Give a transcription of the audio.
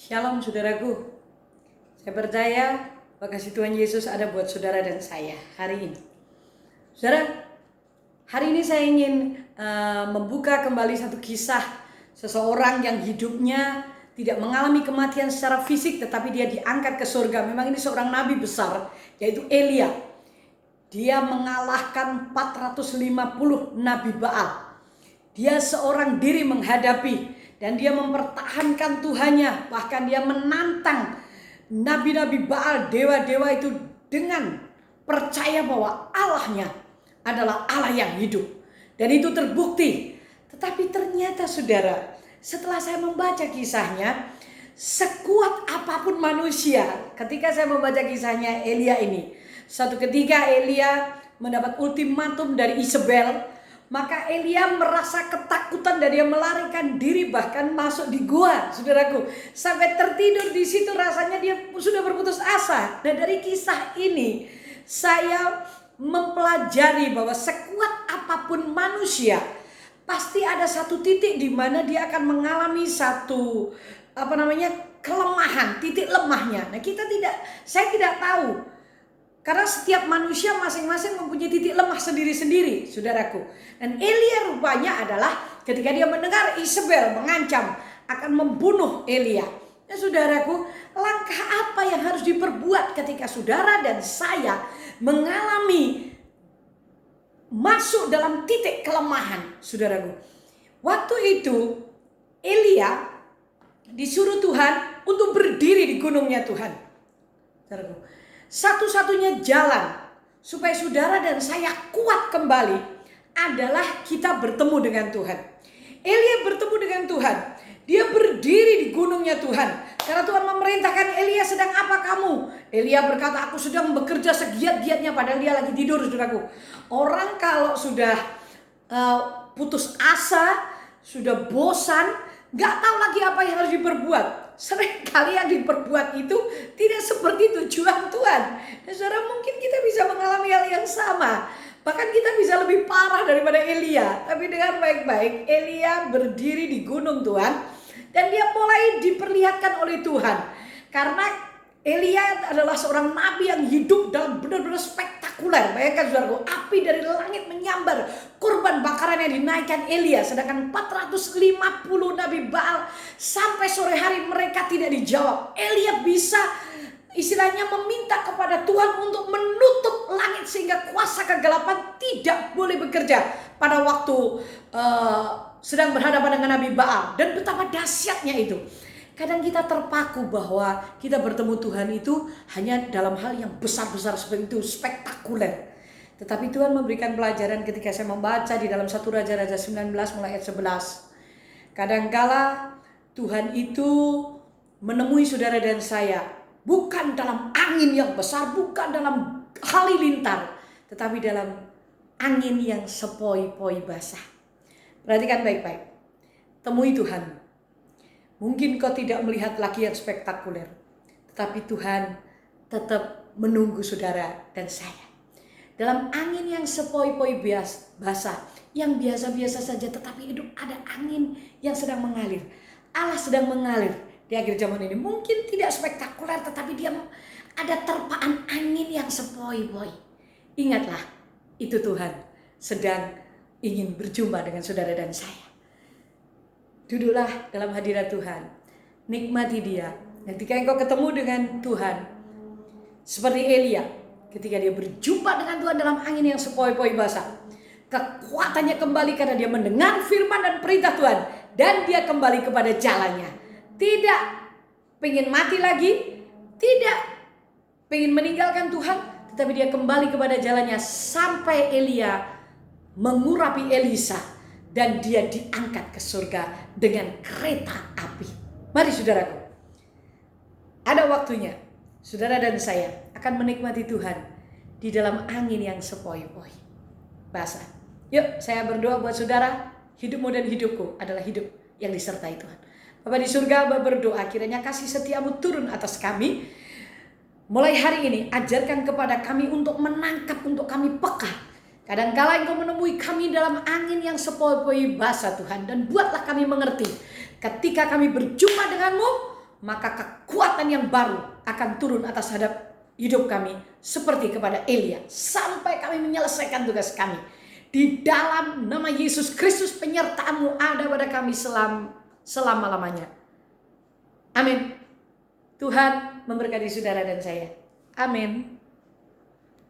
Shalom saudaraku, saya percaya bahwa kasih Tuhan Yesus ada buat saudara dan saya hari ini. Saudara, hari ini saya ingin membuka kembali satu kisah seseorang yang hidupnya tidak mengalami kematian secara fisik, tetapi dia diangkat ke surga. Memang ini seorang nabi besar, yaitu Elia. Dia mengalahkan 450 nabi Baal. Dia seorang diri menghadapi dan dia mempertahankan Tuhannya. Bahkan dia menantang nabi-nabi Baal, dewa-dewa itu dengan percaya bahwa Allahnya adalah Allah yang hidup. Dan itu terbukti. Tetapi ternyata saudara, setelah saya membaca kisahnya, sekuat apapun manusia, ketika saya membaca kisahnya Elia ini, satu ketika Elia mendapat ultimatum dari Isabel, maka Elia merasa ketakutan dan dia melarikan diri, bahkan masuk di gua, saudaraku. Sampai tertidur di situ, rasanya dia sudah berputus asa. Dan dari kisah ini saya mempelajari bahwa sekuat apapun manusia, pasti ada satu titik di mana dia akan mengalami satu kelemahan, titik lemahnya. Nah, saya tidak tahu. Karena setiap manusia masing-masing mempunyai titik lemah sendiri-sendiri, saudaraku. Dan Elia rupanya adalah ketika dia mendengar Isabel mengancam akan membunuh Elia. Ya saudaraku, langkah apa yang harus diperbuat ketika saudara dan saya mengalami masuk dalam titik kelemahan, saudaraku. Waktu itu Elia disuruh Tuhan untuk berdiri di gunungnya Tuhan, saudaraku. Satu-satunya jalan supaya saudara dan saya kuat kembali adalah kita bertemu dengan Tuhan. Elia bertemu dengan Tuhan. Dia berdiri di gunungnya Tuhan. Karena Tuhan memerintahkan Elia, sedang apa kamu? Elia berkata, aku sedang bekerja segiat-giatnya, padahal dia lagi tidur, saudaraku. Orang kalau sudah putus asa, sudah bosan, gak tahu lagi apa yang harus diperbuat. Seringkali yang diperbuat itu tidak seperti tujuan Tuhan. Dan saudara, mungkin kita bisa mengalami hal yang sama. Bahkan kita bisa lebih parah daripada Elia. Tapi dengan baik-baik, Elia berdiri di gunung Tuhan. Dan dia mulai diperlihatkan oleh Tuhan. Karena Elia adalah seorang nabi yang hidup dalam benar-benar spektakuler. Bayangkan saudaraku, api dari langit menyambar, korban bakaran yang dinaikkan Elia. Sedangkan 450 nabi Baal sampai sore hari mereka tidak dijawab. Elia bisa istilahnya meminta kepada Tuhan untuk menutup langit sehingga kuasa kegelapan tidak boleh bekerja pada waktu sedang berhadapan dengan nabi Baal. Dan betapa dahsyatnya itu. Kadang kita terpaku bahwa kita bertemu Tuhan itu hanya dalam hal yang besar-besar seperti itu, spektakuler. Tetapi Tuhan memberikan pelajaran ketika saya membaca di dalam 1 Raja-Raja 19 mulai ayat 11. Kadangkala Tuhan itu menemui saudara dan saya bukan dalam angin yang besar, bukan dalam halilintar, tetapi dalam angin yang sepoi-poi basah. Perhatikan baik-baik. Temui Tuhan. Mungkin kau tidak melihat lagi yang spektakuler, tetapi Tuhan tetap menunggu saudara dan saya. Dalam angin yang sepoi-poi basah, yang biasa-biasa saja, tetapi hidup ada angin yang sedang mengalir. Allah sedang mengalir di akhir zaman ini. Mungkin tidak spektakuler, tetapi dia ada terpaan angin yang sepoi-poi. Ingatlah, itu Tuhan sedang ingin berjumpa dengan saudara dan saya. Duduklah dalam hadirat Tuhan, nikmati dia. Ketika engkau ketemu dengan Tuhan, seperti Elia, ketika dia berjumpa dengan Tuhan dalam angin yang sepoi-poi basah, kekuatannya kembali karena dia mendengar firman dan perintah Tuhan, dan dia kembali kepada jalannya. Tidak pengen mati lagi, tidak pengen meninggalkan Tuhan, tetapi dia kembali kepada jalannya sampai Elia mengurapi Elisa. Dan dia diangkat ke surga dengan kereta api. Mari saudaraku, ada waktunya saudara dan saya akan menikmati Tuhan di dalam angin yang sepoi-poi basah. Yuk, saya berdoa buat saudara. Hidupmu dan hidupku adalah hidup yang disertai Tuhan. Bapa di surga, Bapa berdoa kiranya kasih setiamu turun atas kami. Mulai hari ini ajarkan kepada kami untuk menangkap, untuk kami peka. Kadangkala engkau menemui kami dalam angin yang sepoi-poi basah Tuhan. Dan buatlah kami mengerti, ketika kami berjumpa denganmu, maka kekuatan yang baru akan turun atas hidup kami seperti kepada Elia, sampai kami menyelesaikan tugas kami. Di dalam nama Yesus Kristus, penyertaan-Mu ada pada kami selama-lamanya. Amin. Tuhan memberkati saudara dan saya. Amin.